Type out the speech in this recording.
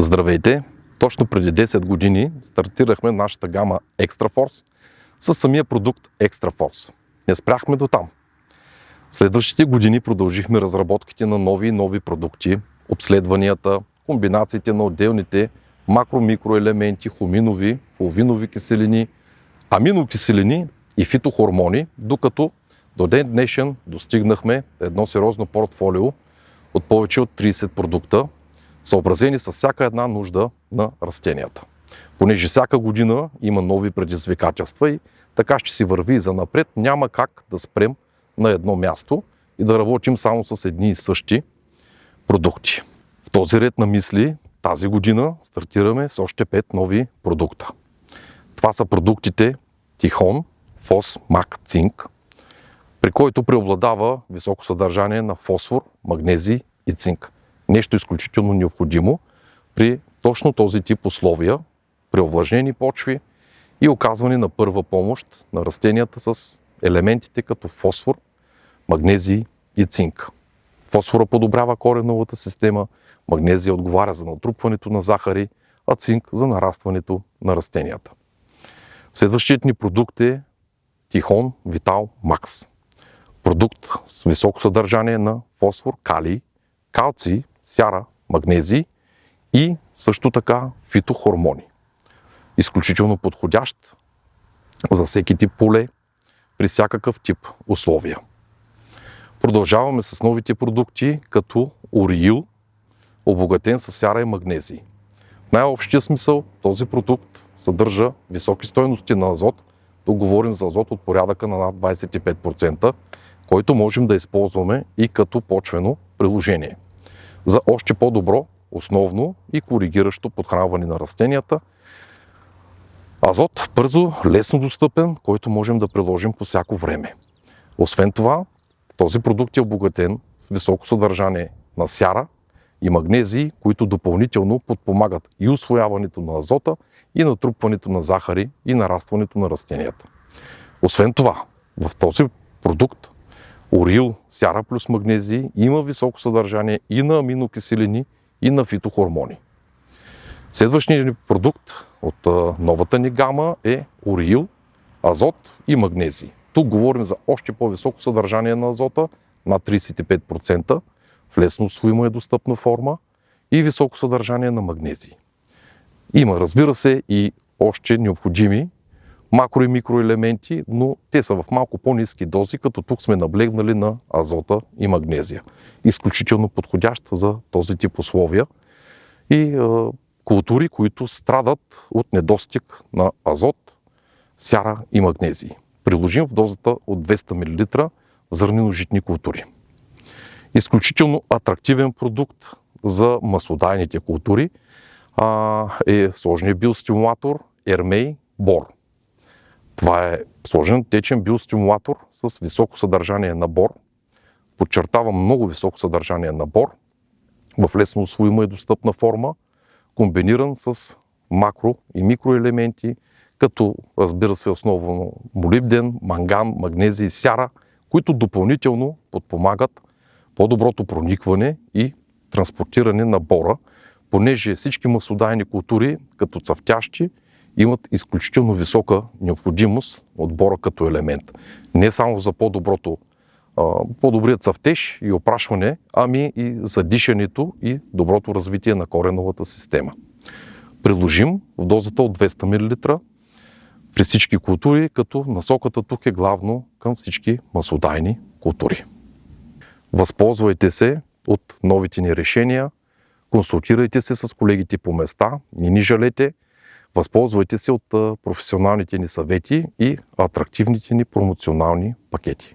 Здравейте! Точно преди 10 години стартирахме нашата гама ExtraForce със самия продукт ExtraForce. Не спряхме до там. Следващите години продължихме разработките на нови и нови продукти, обследванията, комбинациите на отделните макро-микроелементи, хуминови, фулвинови киселини, аминокиселини и фитохормони, докато до ден днешен достигнахме едно сериозно портфолио от повече от 30 продукта, съобразени с всяка една нужда на растенията. Понеже всяка година има нови предизвикателства и така ще си върви и занапред, няма как да спрем на едно място и да работим само с едни и същи продукти. В този ред на мисли тази година стартираме с още 5 нови продукта. Това са продуктите Тихон, Фос, Мак, Цинк, при който преобладава високо съдържание на фосфор, магнезий и цинк. Нещо изключително необходимо при точно този тип условия, при овлажнени почви и оказване на първа помощ на растенията с елементите като фосфор, магнезий и цинк. Фосфора подобрява кореновата система, магнезия отговаря за натрупването на захари, а цинк за нарастването на растенията. Следващият ни продукт е Тихон Витал Макс. Продукт с високо съдържание на фосфор, калий, калций, сяра, магнезий и също така фитохормони. Изключително подходящ за всеки тип поле, при всякакъв тип условия. Продължаваме с новите продукти като Ориил, обогатен с сяра и магнезий. В най-общия смисъл този продукт съдържа високи стойности на азот, да говорим за азот от порядъка на над 25%, който можем да използваме и като почвено приложение. За още по-добро, основно и коригиращо подхранване на растенията. Азот бързо, лесно достъпен, който можем да приложим по всяко време. Освен това, този продукт е обогатен с високо съдържание на сяра и магнезии, които допълнително подпомагат и усвояването на азота, и натрупването на захари и нарастването на растенията. Освен това, в този продукт Ориил, сяра плюс магнезий има високо съдържание и на аминокиселини, и на фитохормони. Следващият ни продукт от новата ни гама е Ориил, азот и магнезий. Тук говорим за още по-високо съдържание на азота, над 35%, в лесно усвоима и достъпна форма и високо съдържание на магнезий. Има, разбира се, и още необходими макро и микроелементи, но те са в малко по-ниски дози, като тук сме наблегнали на азота и магнезия. Изключително подходящ за този тип условия и култури, които страдат от недостиг на азот, сяра и магнезий. Приложим в дозата от 200 мл в зърнено-житни култури. Изключително атрактивен продукт за маслодайните култури е сложният биостимулатор Ермей Бор. Това е сложен течен биостимулатор с високо съдържание на бор. Подчертавам, много високо съдържание на бор в лесно усвоима и достъпна форма, комбиниран с макро и микроелементи, като разбира се основно молибден, манган, магнезий и сяра, които допълнително подпомагат по-доброто проникване и транспортиране на бора, понеже всички маслодайни култури, като цъфтящи, имат изключително висока необходимост от бора като елемент. Не само за по-добрият цъфтеж и опрашване, ами и за дишането и доброто развитие на кореновата система. Приложим в дозата от 200 мл при всички култури, като насоката тук е главно към всички маслодайни култури. Възползвайте се от новите ни решения, консултирайте се с колегите по места, не ни жалете, възползвайте се от професионалните ни съвети и атрактивните ни промоционални пакети.